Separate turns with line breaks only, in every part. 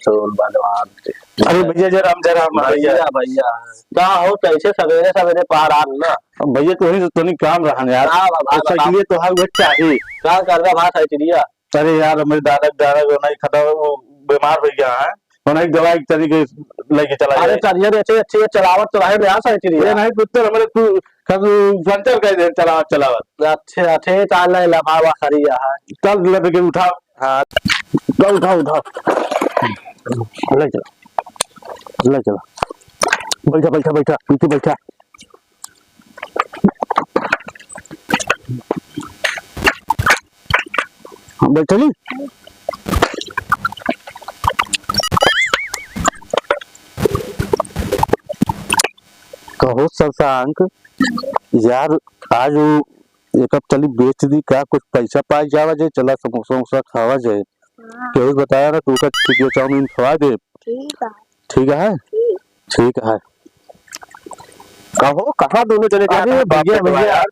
सोन भगवान के।
अरे भैया जरा
भैया भैया क्या हो कैसे सवेरे सवेरे पार आ ना
भैया तो नहीं काम रहा यार।
हाँ
लिए तो हर चाहिए
क्या कर रहा भाई चिड़िया।
अरे यार मेरे दादा नहीं खड़ा वो बीमार हो गया है उन्हें दवाई तरीके लेके चला
अरे चलिए अच्छे अच्छे चलावत तो है यहाँ से चिड़िया
नहीं पुत्र हमारे तू पंचर कर दे चलावत
अच्छे अच्छे चाल लफावा खरिया है
चल लेके उठाओ।
हाँ
उठाओ ले चला बैठा पीछे बैठा। बैठली कहो शशांक यार आज एक कप चली बेच दी क्या कुछ पैसा पाई जावा जाए चला समोसा खावा जाए केहू बताया ना तू का टिकिया चाउमीन खवा दे। ठीक है
कहो कहाँ दोनों चले
अरे भैया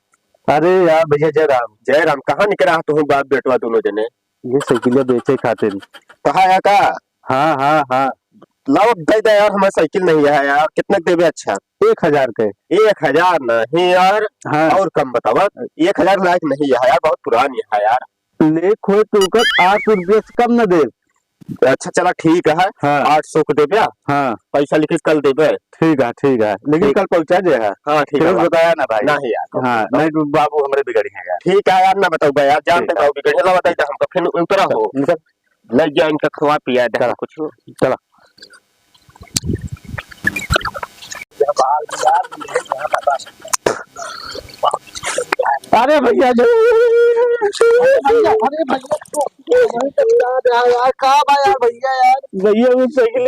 अरे यार भैया
जय राम कहाँ निकला तुम बाप बेटवा दोनों जने
ये साइकिल बेचे खातिर
कहा है का।
हाँ
लाओ दे दे यार हमारी साइकिल नहीं है यार कितने देवे अच्छा
1000 के
1000 नहीं यार।
हाँ।
और कम बतावा 1000 लायक नहीं है यार बहुत पुरानी है यार।
ले खोए तू कर 8 रुपये से कम न दे।
अच्छा चला ठीक है।
हाँ।
800 को देवे।
हाँ
पैसा लिखे कल देवे।
ठीक है लेकिन कल पहुंचा दे।
हाँ ठीक है
बताया ना भाई
नहीं यार।
हाँ नहीं तो बाबू हमारे बिगड़ी है यार।
ठीक है यार ना बताओ यार जानते हो बिगड़े ला बताइए हमको फिर उतरा हो लग गया इनका खवा पिया दे कुछ
चला। अरे भैया जो
अरे भैया यार कहाँ भाई यार
भैया वो साइकिल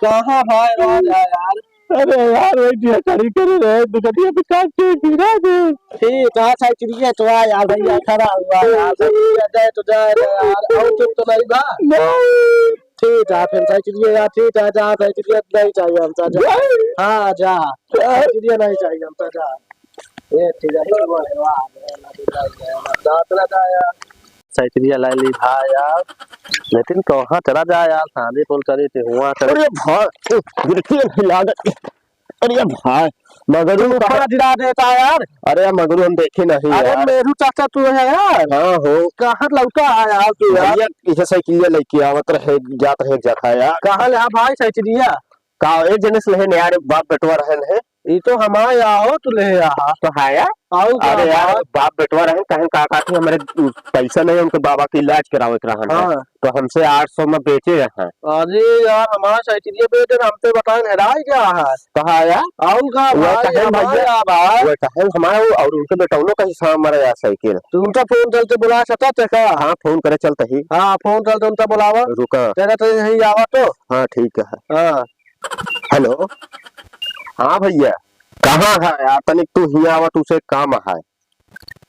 कहाँ भाई यार।
अरे यार वही खड़ी कर रहे दुकटिया पे काट के गिरा दे।
ठीक है साइकिल तो यार भैया खड़ा हुआ यार जाए तो जाए यार और तुम तो नहीं बा ठीक है फिर साइकिल यार ठीक है जा साइकिल नहीं चाहिए हमसे जा। हाँ जा साइकिल नहीं चाहिए हमसे जा ये ठीक है साइकिल ला ली भाई यार लेकिन कहाँ चला जाए यार शादी पुल करी थी हुआ
अरे भाई लागत अरे भाई
मगरू कहाँ गिरा देता यार।
अरे मगरू हम देखे नहीं
अरे
यार।
मेरू चाचा तू है यार।
हाँ हो
कहाँ लौटा है यार तू यार
इसे साइकिल लेके आवत रहे जात रहे जथा यार
कहाँ ले भाई साइकिलिया
का एक जने से ले यार बाप बेटवा रहन है
ये तो हमारे आओ तू ले यहाँ
तो है यार। अरे यार बाप बेटवा रहे कहीं काका थे हमारे पैसा नहीं उनके बाबा की इलाज करावे के रहन
हाँ।
तो हमसे 800 में बेचे रहे।
अरे यार हमारा साइकिलिया बेटे हमसे बताए हेराई क्या है
कहा यार
आऊंगा
हमारा और उनके बेटौनों का हिस्सा हमारा यार साइकिल
तू उनका फोन चलते बुला सकता थे क्या।
हाँ फोन करे चलते ही।
हाँ फोन चलते उनका बुलावा
रुका
तेरा तो यही आवा तो।
हाँ ठीक है।
हाँ
हेलो हाँ भैया कहाँ है यार तनिक तू ही आवा तू से काम है।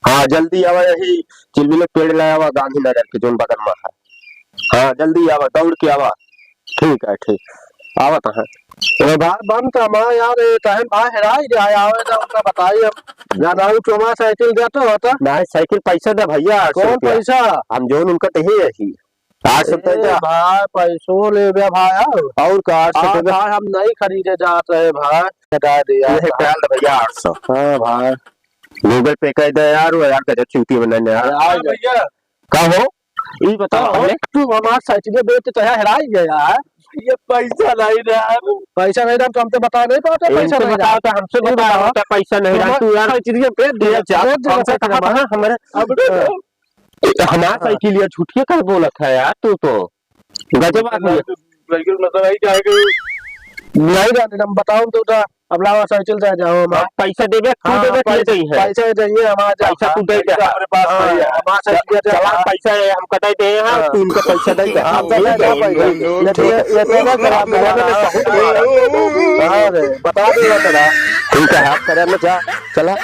हाँ जल्दी आवा यही चिलमिल पेड़ लाया हुआ गांधीनगर के जोन बगल में है। हाँ जल्दी आवा दौड़ के आवा। ठीक है ठीक आवत है।
भाई बंद था माँ यार टाइम भाई हेराई जाए आवे ना उनका बताइए हम ज्यादा चोमा साइकिल देता होता
नहीं साइकिल पैसा दे भैया।
कौन पैसा
हम जोन उनका तो ही है 800
भाई पैसों ले गया भाई
और का 800
भाई हम नहीं खरीदे जाते है भाई हटा दिया
भैया 800।
हाँ भाई
गूगल पे कर दे यार वो यार का चूती बनाने यार
भैया
का हो
ये बताओ तू हमारा साइकिल बेचते तो हेराई गया है
ये पैसा नहीं यार
पैसा नहीं तो हमसे बता नहीं पाते पैसा नहीं
बताओ तो हमसे भी बताओ पैसा नहीं रहा तू यार
साइकिल बेच दिया
हमारे हमारा साइकिल या झूठिया कर बोलत है यार तू तो गजब आदमी
साइकिल मतलब यही जाएगा नहीं जाने हम बताओ तो अब लावा साइकिल से जाओ
पैसा देवे तू देवे
पैसा चाहिए हमारा
पैसा तू दे दे हमारे पास
हमारा साइकिल
चला पैसा है हम कटाई दे हां तू उनका पैसा दे दे
हम तो ये तो ना खराब अरे बता देगा तेरा
ठीक है आप करे ना जा चला